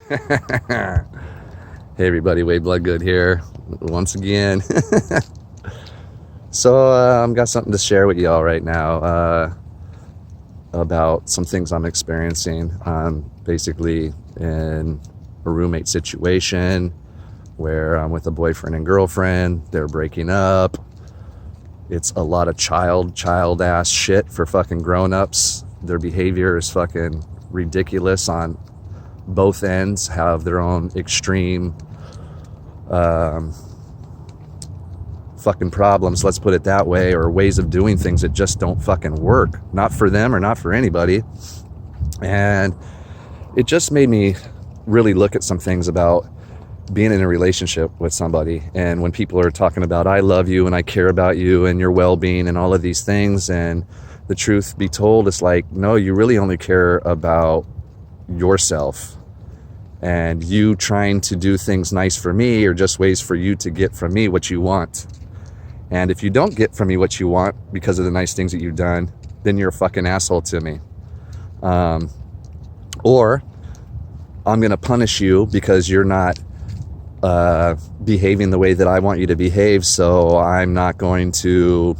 Hey everybody, Wade Bloodgood here once again. So I've got something to share with y'all right now about some things I'm experiencing. I'm basically in a roommate situation where I'm with a boyfriend and girlfriend. They're breaking up. It's a lot of child ass shit for fucking grown-ups. Their behavior is fucking ridiculous on both ends, have their own extreme fucking problems, let's put it that way, or ways of doing things that just don't fucking work, not for them or not for anybody. And it just made me really look at some things about being in a relationship with somebody. And when people are talking about I love you and I care about you and your well-being and all of these things, and the truth be told, it's like, no, you really only care about yourself, and you trying to do things nice for me are just ways for you to get from me what you want. And if you don't get from me what you want because of the nice things that you've done, then you're a fucking asshole to me. Or I'm gonna punish you because you're not behaving the way that I want you to behave, so I'm not going to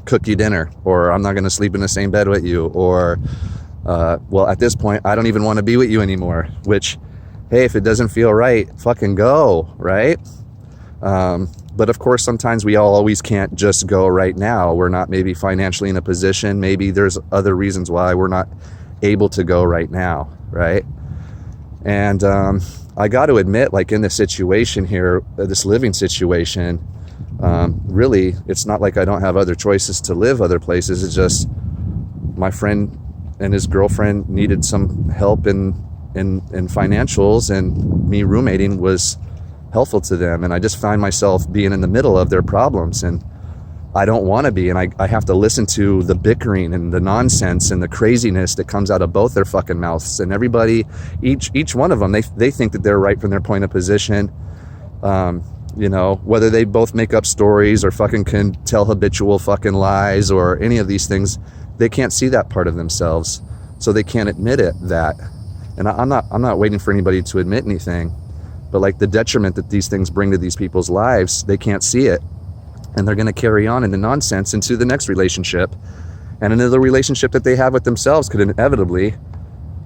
cook you dinner, or I'm not gonna sleep in the same bed with you, or well, at this point, I don't even want to be with you anymore, which, hey, if it doesn't feel right, fucking go, right? But of course, sometimes we all always can't just go right now. We're not maybe financially in a position. Maybe there's other reasons why we're not able to go right now, right? And I got to admit, like in this situation here, this living situation, really, it's not like I don't have other choices to live other places. It's just my friend and his girlfriend needed some help in financials, and me roommating was helpful to them. And I just find myself being in the middle of their problems, and I don't want to be. And I have to listen to the bickering and the nonsense and the craziness that comes out of both their fucking mouths. And everybody, each one of them, they think that they're right from their point of position. You know, whether they both make up stories or fucking can tell habitual fucking lies or any of these things, they can't see that part of themselves, so they can't admit that. And I'm not waiting for anybody to admit anything, but like the detriment that these things bring to these people's lives, they can't see it, and they're going to carry on in the nonsense into the next relationship, and another relationship that they have with themselves could inevitably.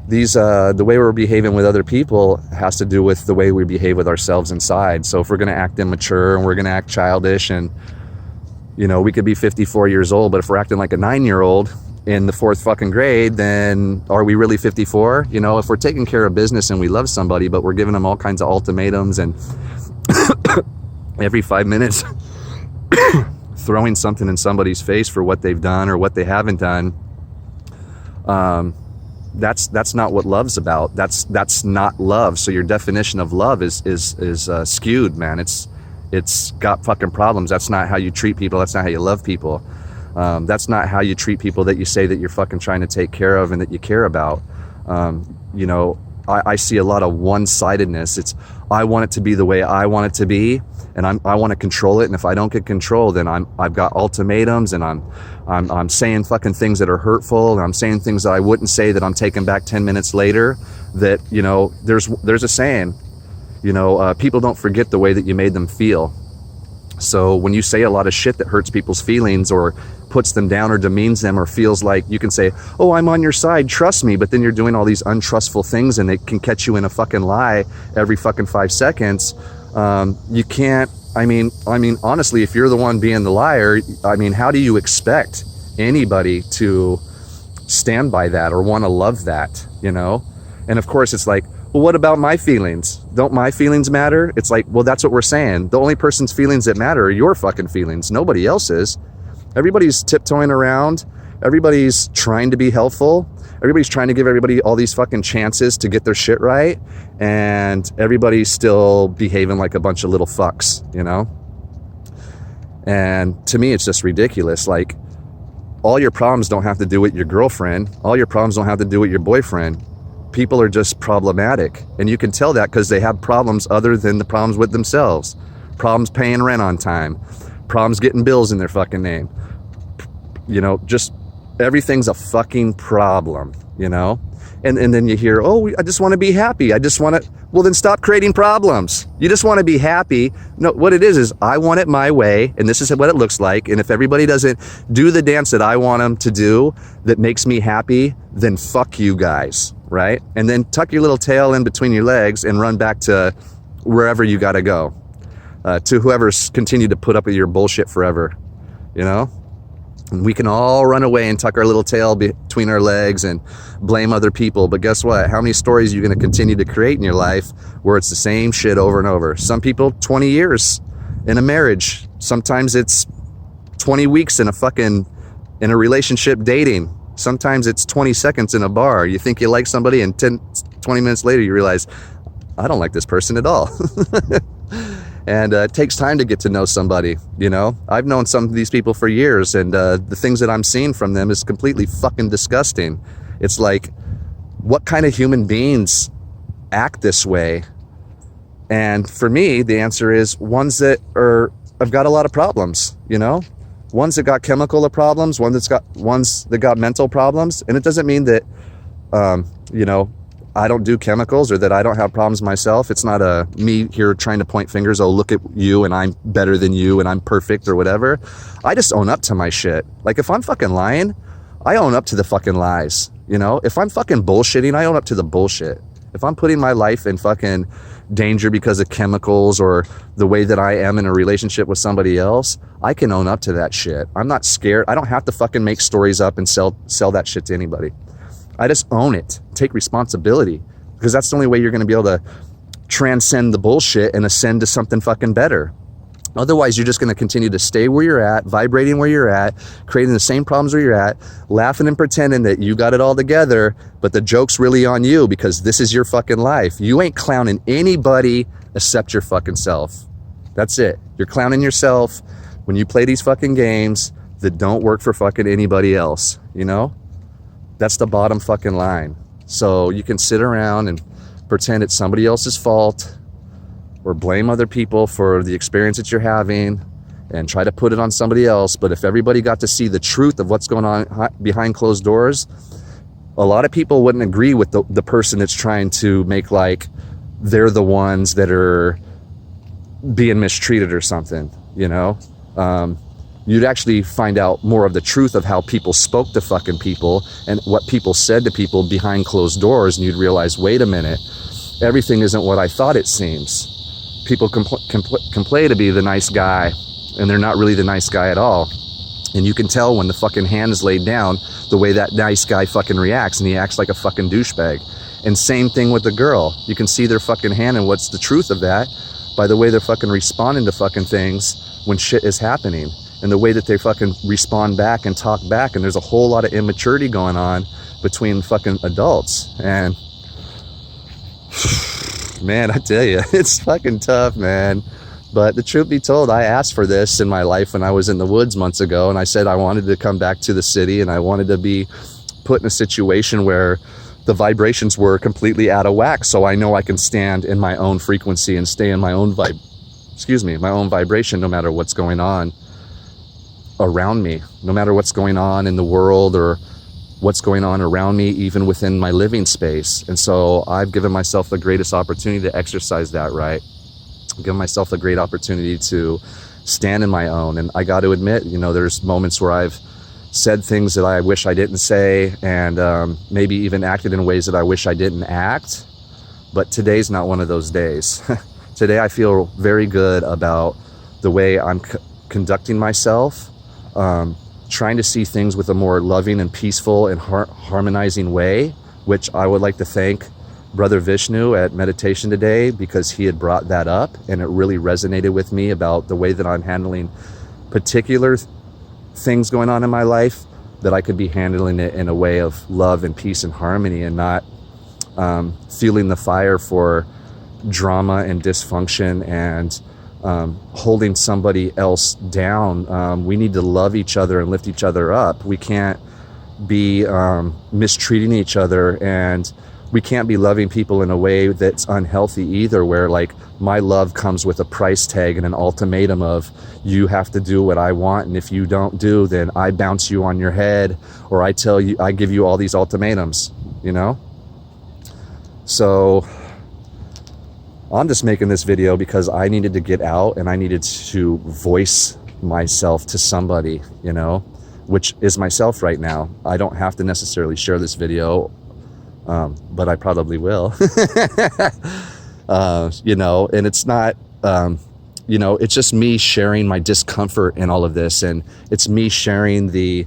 The way we're behaving with other people has to do with the way we behave with ourselves inside. So if we're going to act immature and we're going to act childish, and you know, we could be 54 years old, but if we're acting like a 9-year-old in the 4th fucking grade, then are we really 54? You know, if we're taking care of business and we love somebody, but we're giving them all kinds of ultimatums and every 5 minutes throwing something in somebody's face for what they've done or what they haven't done, that's not what love's about. That's not love. So your definition of love is skewed, man. It's got fucking problems. That's not how you treat people. That's not how you love people. That's not how you treat people that you say that you're fucking trying to take care of and that you care about. You know, I see a lot of one-sidedness. It's, I want it to be the way I want it to be, and I want to control it. And if I don't get control, then I've got ultimatums, and I'm saying fucking things that are hurtful, and I'm saying things that I wouldn't say that I'm taking back 10 minutes later. That, you know, there's a saying, you know, people don't forget the way that you made them feel. So when you say a lot of shit that hurts people's feelings or puts them down or demeans them, or feels like you can say, oh, I'm on your side, trust me, but then you're doing all these untrustful things and it can catch you in a fucking lie every fucking 5 seconds. You can't, I mean, honestly, if you're the one being the liar, I mean, how do you expect anybody to stand by that or want to love that, you know? And of course it's like, well, what about my feelings? Don't my feelings matter? It's like, well, that's what we're saying. The only person's feelings that matter are your fucking feelings, nobody else's. Everybody's tiptoeing around. Everybody's trying to be helpful. Everybody's trying to give everybody all these fucking chances to get their shit right. And everybody's still behaving like a bunch of little fucks, you know? And to me, it's just ridiculous. Like, all your problems don't have to do with your girlfriend. All your problems don't have to do with your boyfriend. People are just problematic. And you can tell that because they have problems other than the problems with themselves. Problems paying rent on time. Problems getting bills in their fucking name. You know, just everything's a fucking problem, you know? And then you hear, oh, I just want to be happy. I just want to, well, then stop creating problems. You just want to be happy. No, what it is I want it my way, and this is what it looks like. And if everybody doesn't do the dance that I want them to do that makes me happy, then fuck you guys, right? And then tuck your little tail in between your legs and run back to wherever you got to go, to whoever's continued to put up with your bullshit forever, you know? And we can all run away and tuck our little tail between our legs and blame other people. But guess what? How many stories are you going to continue to create in your life where it's the same shit over and over? Some people, 20 years in a marriage. Sometimes it's 20 weeks in a relationship dating. Sometimes it's 20 seconds in a bar. You think you like somebody and 20 minutes later you realize, I don't like this person at all. And it takes time to get to know somebody, you know? I've known some of these people for years, and the things that I'm seeing from them is completely fucking disgusting. It's like, what kind of human beings act this way? And for me, the answer is ones that have got a lot of problems, you know? Ones that got chemical problems, ones that got mental problems. And it doesn't mean that, you know, I don't do chemicals or that I don't have problems myself. It's not me here trying to point fingers. Oh, look at you and I'm better than you and I'm perfect or whatever. I just own up to my shit. Like if I'm fucking lying, I own up to the fucking lies. You know, if I'm fucking bullshitting, I own up to the bullshit. If I'm putting my life in fucking danger because of chemicals or the way that I am in a relationship with somebody else, I can own up to that shit. I'm not scared. I don't have to fucking make stories up and sell that shit to anybody. I just own it, take responsibility, because that's the only way you're going to be able to transcend the bullshit and ascend to something fucking better. Otherwise, you're just going to continue to stay where you're at, vibrating where you're at, creating the same problems where you're at, laughing and pretending that you got it all together, but the joke's really on you because this is your fucking life. You ain't clowning anybody except your fucking self. That's it. You're clowning yourself when you play these fucking games that don't work for fucking anybody else, you know? That's the bottom fucking line. So you can sit around and pretend it's somebody else's fault or blame other people for the experience that you're having and try to put it on somebody else. But if everybody got to see the truth of what's going on behind closed doors, a lot of people wouldn't agree with the person that's trying to make like they're the ones that are being mistreated or something, you know? You'd actually find out more of the truth of how people spoke to fucking people and what people said to people behind closed doors, and you'd realize, wait a minute, everything isn't what I thought it seems. People can play to be the nice guy, and they're not really the nice guy at all. And you can tell when the fucking hand is laid down, the way that nice guy fucking reacts, and he acts like a fucking douchebag. And same thing with the girl. You can see their fucking hand, and what's the truth of that? By the way they're fucking responding to fucking things when shit is happening. And the way that they fucking respond back and talk back, and there's a whole lot of immaturity going on between fucking adults. And man, I tell you, it's fucking tough, man. But the truth be told, I asked for this in my life when I was in the woods months ago, and I said I wanted to come back to the city, and I wanted to be put in a situation where the vibrations were completely out of whack, so I know I can stand in my own frequency and stay in my own my own vibration, no matter what's going on around me, no matter what's going on in the world or what's going on around me, even within my living space. And so I've given myself the greatest opportunity to exercise that right. I've given myself a great opportunity to stand in my own. And I got to admit, you know, there's moments where I've said things that I wish I didn't say, and maybe even acted in ways that I wish I didn't act. But today's not one of those days. Today I feel very good about the way I'm conducting myself, trying to see things with a more loving and peaceful and harmonizing way, which I would like to thank Brother Vishnu at meditation today, because he had brought that up and it really resonated with me about the way that I'm handling particular things going on in my life, that I could be handling it in a way of love and peace and harmony, and not feeling the fire for drama and dysfunction and holding somebody else down. We need to love each other and lift each other up. We can't be mistreating each other, and we can't be loving people in a way that's unhealthy either, where like my love comes with a price tag and an ultimatum of you have to do what I want, and if you don't do, then I bounce you on your head, or I give you all these ultimatums, you know? So I'm just making this video because I needed to get out and I needed to voice myself to somebody, you know, which is myself right now. I don't have to necessarily share this video, but I probably will. You know, and it's not, you know, it's just me sharing my discomfort in all of this. And it's me sharing the,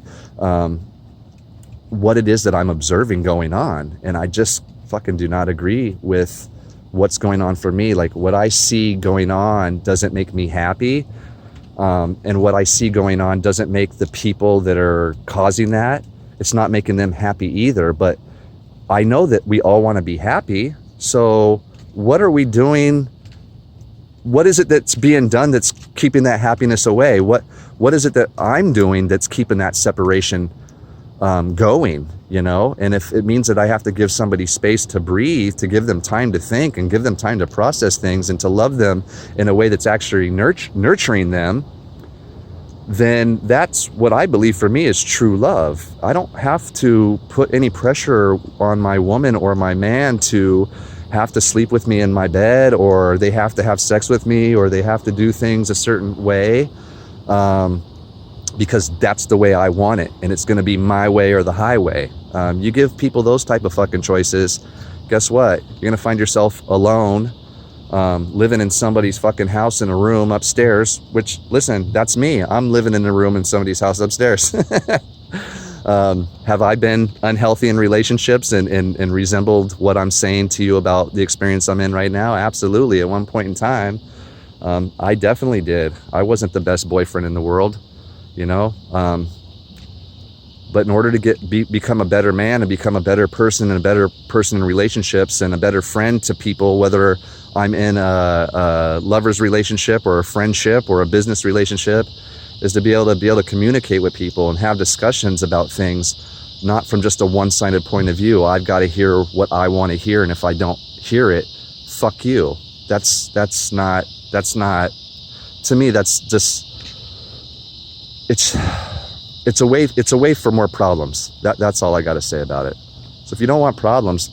what it is that I'm observing going on. And I just fucking do not agree with what's going on for me. Like, what I see going on doesn't make me happy. And what I see going on doesn't make the people that are causing that, it's not making them happy either. But I know that we all want to be happy. So what are we doing? What is it that's being done that's keeping that happiness away? What is it that I'm doing that's keeping that separation going, you know? And if it means that I have to give somebody space to breathe, to give them time to think and give them time to process things and to love them in a way that's actually nurturing them, then that's what I believe for me is true love. I don't have to put any pressure on my woman or my man to have to sleep with me in my bed, or they have to have sex with me, or they have to do things a certain way, because that's the way I want it, and it's going to be my way or the highway. You give people those type of fucking choices, guess what? You're going to find yourself alone, living in somebody's fucking house in a room upstairs, which, listen, that's me. I'm living in a room in somebody's house upstairs. Have I been unhealthy in relationships and resembled what I'm saying to you about the experience I'm in right now? Absolutely. At one point in time, I definitely did. I wasn't the best boyfriend in the world, you know? But in order to become a better man and become a better person and a better person in relationships and a better friend to people, whether I'm in a lover's relationship or a friendship or a business relationship, is to be able to communicate with people and have discussions about things, not from just a one-sided point of view. I've got to hear what I want to hear, and if I don't hear it, fuck you. That's not, to me, that's just, it's a way for more problems. That's all I got to say about it. So if you don't want problems,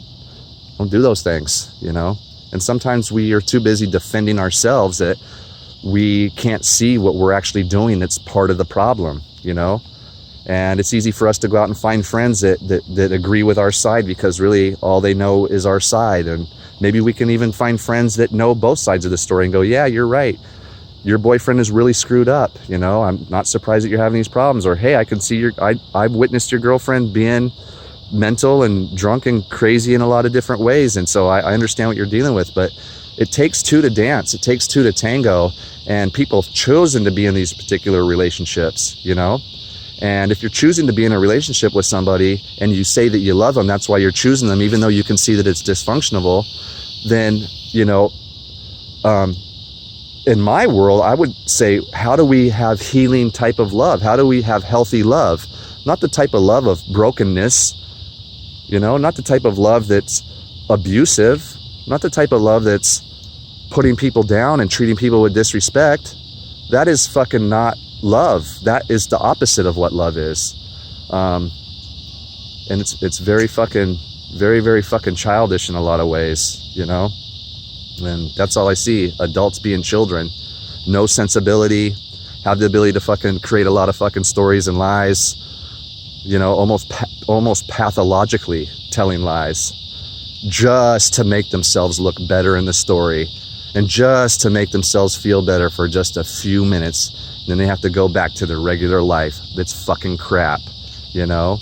don't do those things, you know? And sometimes we are too busy defending ourselves that we can't see what we're actually doing that's part of the problem, you know? And it's easy for us to go out and find friends that agree with our side because really all they know is our side. And maybe we can even find friends that know both sides of the story and go, yeah, you're right. Your boyfriend is really screwed up, you know? I'm not surprised that you're having these problems. Or, hey, I can see I've witnessed your girlfriend being mental and drunk and crazy in a lot of different ways. And so I understand what you're dealing with, but it takes two to dance. It takes two to tango. And people have chosen to be in these particular relationships, you know? And if you're choosing to be in a relationship with somebody and you say that you love them, that's why you're choosing them, even though you can see that it's dysfunctional, then, you know, in my world, I would say, how do we have healing type of love? How do we have healthy love? Not the type of love of brokenness, you know, not the type of love that's abusive, not the type of love that's putting people down and treating people with disrespect. That is fucking not love. That is the opposite of what love is. And it's very fucking, very, very fucking childish in a lot of ways, you know? And that's all I see. Adults being children. No sensibility. Have the ability to fucking create a lot of fucking stories and lies. You know, almost pathologically telling lies. Just to make themselves look better in the story. And just to make themselves feel better for just a few minutes. Then they have to go back to their regular life that's fucking crap, you know?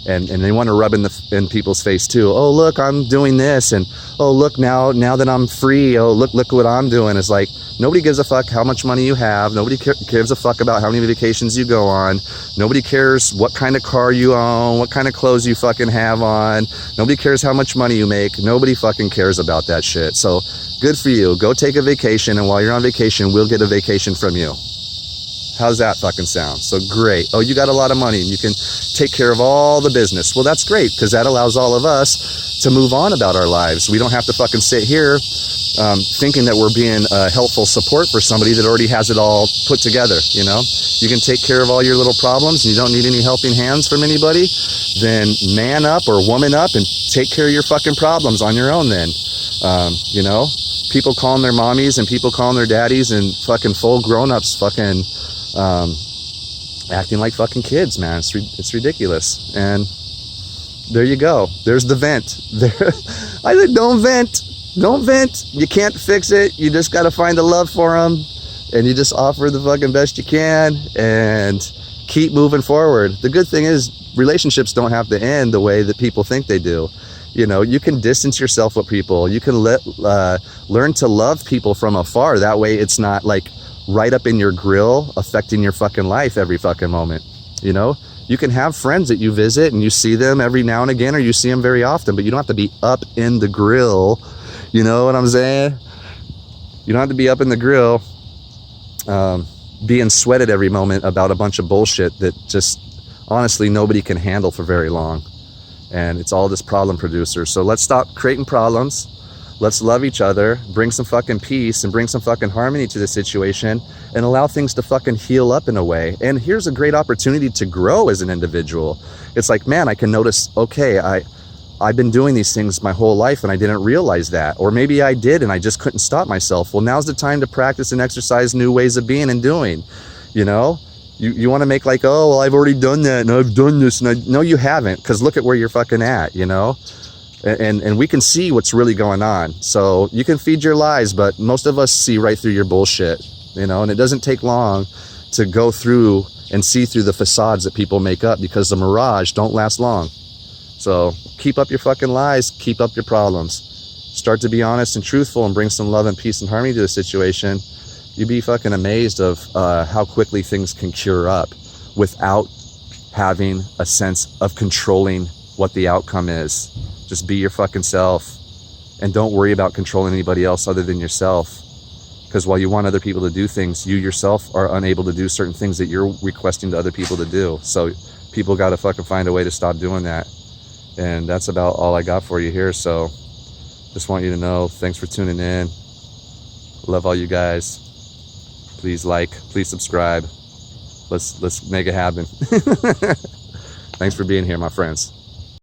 And they want to rub in people's face too. Oh, look, I'm doing this. And oh, look, now that I'm free, oh, look what I'm doing. It's like, nobody gives a fuck how much money you have. Nobody gives a fuck about how many vacations you go on. Nobody cares what kind of car you own, what kind of clothes you fucking have on. Nobody cares how much money you make. Nobody fucking cares about that shit. So good for you. Go take a vacation. And while you're on vacation, we'll get a vacation from you. How's that fucking sound? So great. Oh, you got a lot of money and you can take care of all the business. Well, that's great because that allows all of us to move on about our lives. We don't have to fucking sit here thinking that we're being helpful support for somebody that already has it all put together, you know? You can take care of all your little problems and you don't need any helping hands from anybody. Then man up or woman up and take care of your fucking problems on your own then. You know, people calling their mommies and people calling their daddies and fucking full grown-ups fucking acting like fucking kids, man. It's ridiculous. And there you go. There's the vent. There, I said, don't vent. Don't vent. You can't fix it. You just got to find the love for them, and you just offer the fucking best you can and keep moving forward. The good thing is relationships don't have to end the way that people think they do. You know, you can distance yourself with people. You can learn to love people from afar. That way it's not like right up in your grill affecting your fucking life every fucking moment. You know, you can have friends that you visit and you see them every now and again, or you see them very often, but you don't have to be up in the grill. You know what I'm saying? You don't have to be up in the grill being sweated every moment about a bunch of bullshit that just honestly nobody can handle for very long. And it's all this problem producer. So let's stop creating problems. Let's love each other, bring some fucking peace and bring some fucking harmony to the situation and allow things to fucking heal up in a way. And here's a great opportunity to grow as an individual. It's like, man, I can notice, okay, I've been doing these things my whole life and I didn't realize that. Or maybe I did and I just couldn't stop myself. Well, now's the time to practice and exercise new ways of being and doing. You know, you want to make like, oh, well, I've already done that and I've done this. And no, you haven't, because look at where you're fucking at, you know? And we can see what's really going on. So you can feed your lies, but most of us see right through your bullshit, you know? And it doesn't take long to go through and see through the facades that people make up, because the mirage don't last long. So keep up your fucking lies, keep up your problems. Start to be honest and truthful and bring some love and peace and harmony to the situation. You'd be fucking amazed of how quickly things can cure up without having a sense of controlling what the outcome is. Just be your fucking self and don't worry about controlling anybody else other than yourself. Because while you want other people to do things, you yourself are unable to do certain things that you're requesting to other people to do. So people got to fucking find a way to stop doing that. And that's about all I got for you here. So just want you to know, thanks for tuning in. Love all you guys. Please like, please subscribe. Let's make it happen. Thanks for being here, my friends.